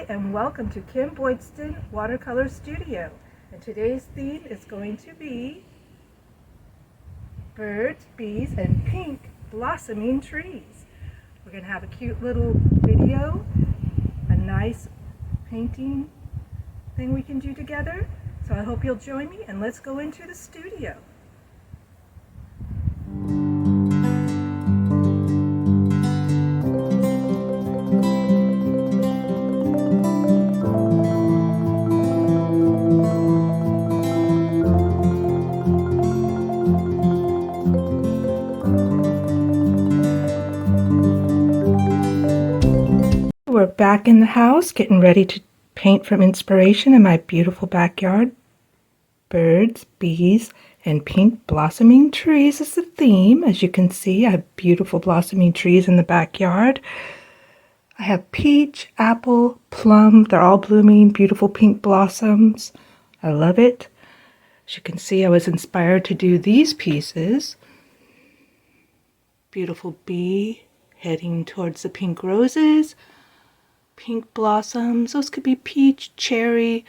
Hi, and welcome to Kim Boydston Watercolor Studio. And today's theme is going to be birds, bees, and pink blossoming trees. We're going to have a cute little video, a nice painting thing we can do together. So I hope you'll join me, and let's go into the studio. We're back in the house, getting ready to paint from inspiration in my beautiful backyard. Birds, bees, and pink blossoming trees is the theme. As you can see, I have beautiful blossoming trees in the backyard. I have peach, apple, plum. They're all blooming, beautiful pink blossoms. I love it. As you can see, I was inspired to do these pieces. Beautiful bee heading towards the pink roses. Pink blossoms. Those could be peach, cherry.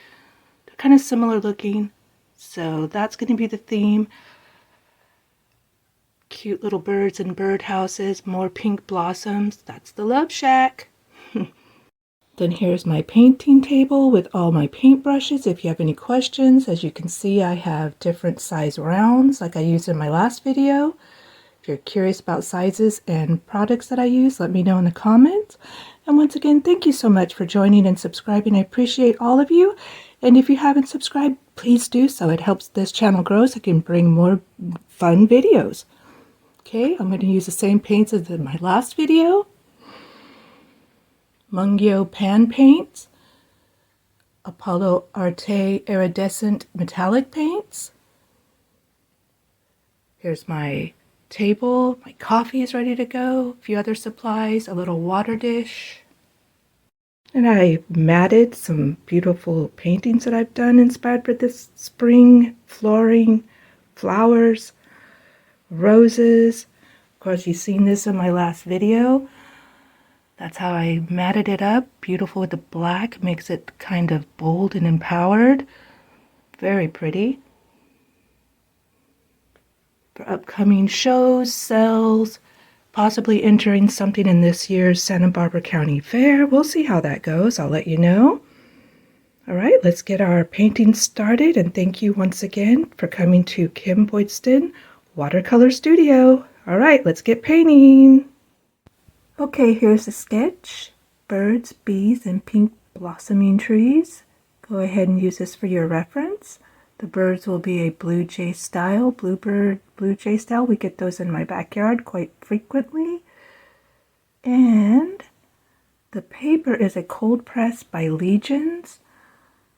They're kind of similar looking. So that's going to be the theme. Cute little birds and birdhouses. More pink blossoms. That's the love shack. Then here's my painting table with all my paintbrushes. If you have any questions, as you can see, I have different size rounds like I used in my last video. If you're curious about sizes and products that I use, let me know in the comments. And once again, thank you so much for joining and subscribing. I appreciate all of you. And if you haven't subscribed, please do so. It helps this channel grow so I can bring more fun videos. Okay, I'm going to use the same paints as in my last video. Mungyo pan paints. Apollo Arte iridescent metallic paints. Here's my table. My coffee is ready to go. A few other supplies, a little water dish. And I matted some beautiful paintings that I've done inspired for this spring, flooring, flowers, roses. Of course, you've seen this in my last video. That's how I matted it up. Beautiful with the black. Makes it kind of bold and empowered. Very pretty. For upcoming shows, sales, possibly entering something in this year's Santa Barbara County Fair. We'll see how that goes. I'll let you know. All right, let's get our painting started. And thank you once again for coming to Kim Boydston Watercolor Studio. All right, let's get painting. Okay, here's the sketch. Birds, bees, and pink blossoming trees. Go ahead and use this for your reference. The birds will be a blue jay style, bluebird, blue jay style. We get those in my backyard quite frequently. And the paper is a cold press by Legions.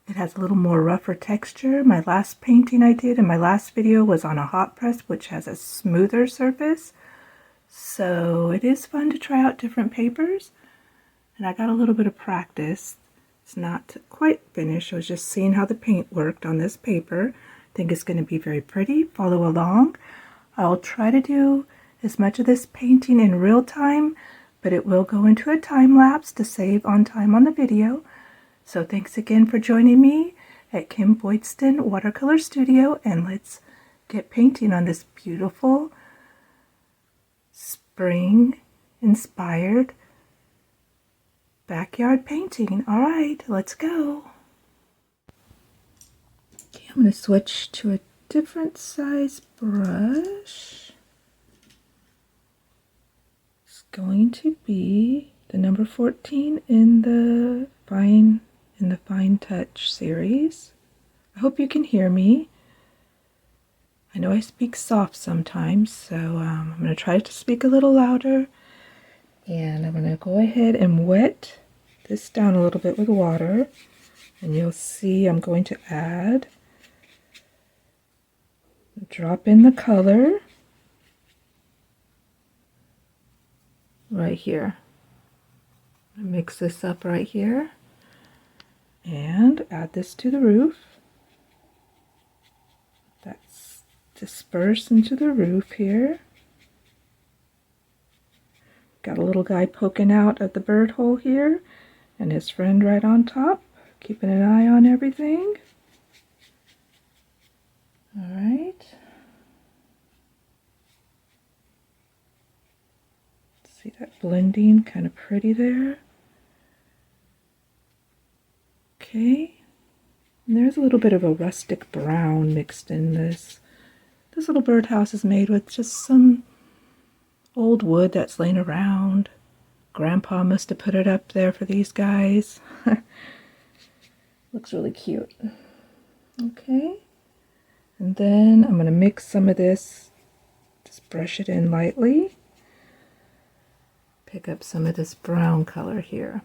It has a little more rougher texture. My last painting I did in my last video was on a hot press, which has a smoother surface. So it is fun to try out different papers. And I got a little bit of practice. It's not quite finished. I was just seeing how the paint worked on this paper. I think it's going to be very pretty. Follow along. I'll try to do as much of this painting in real time, but it will go into a time lapse to save on time on the video. So thanks again for joining me at Kim Boydston Watercolor Studio, and let's get painting on this beautiful spring inspired backyard painting. All right, let's go. Okay, I'm going to switch to a different size brush. It's going to be the number 14 in the Fine Touch series. I hope you can hear me. I know I speak soft sometimes, so I'm going to try to speak a little louder. And I'm going to go ahead and wet this down a little bit with water. And you'll see I'm going to add, drop in the color right here. Mix this up right here. And add this to the roof. That's dispersed into the roof here. Got a little guy poking out at the bird hole here. and his friend right on top, keeping an eye on everything. All right. See that blending, kind of pretty there. Okay. And there's a little bit of a rustic brown mixed in this. This little birdhouse is made with just some old wood that's laying around. Grandpa must have put it up there for these guys. Looks really cute. Okay. And then I'm going to mix some of this. Just brush it in lightly. Pick up some of this brown color here.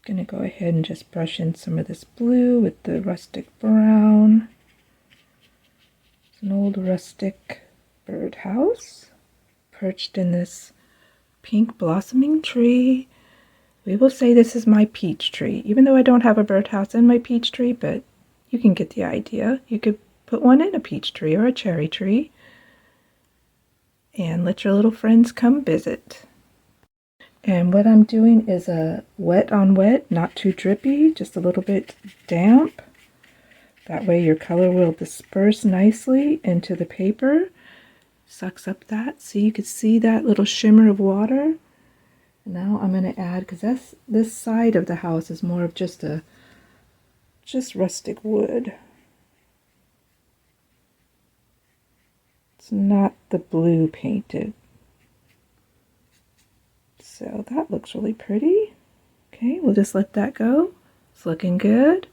Gonna go ahead and just brush in some of this blue with the rustic brown. It's an old rustic birdhouse perched in this pink blossoming tree. We will say this is my peach tree, even though I don't have a birdhouse in my peach tree, but you can get the idea. You could put one in a peach tree or a cherry tree and let your little friends come visit. And what I'm doing is a wet on wet, not too drippy, just a little bit damp. That way your color will disperse nicely into the paper. Sucks up that. So you can see that little shimmer of water. And now I'm going to add, because this side of the house is more of just rustic wood. It's not the blue painted. So that looks really pretty. Okay, we'll just let that go. It's looking good.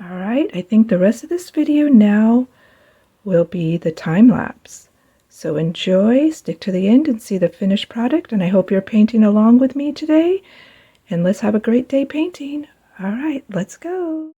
All right, I think the rest of this video now will be the time lapse. So enjoy, stick to the end and see the finished product, and I hope you're painting along with me today. And let's have a great day painting. All right, let's go.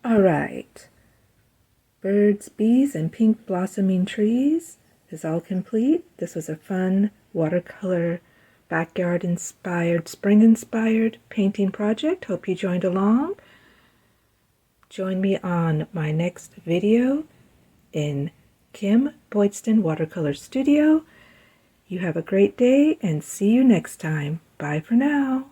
All right, birds, bees, and pink blossoming trees is all complete. This was a fun watercolor, backyard-inspired, spring-inspired painting project. Hope you joined along. Join me on my next video in Kim Boydston Watercolor Studio. You have a great day and see you next time. Bye for now.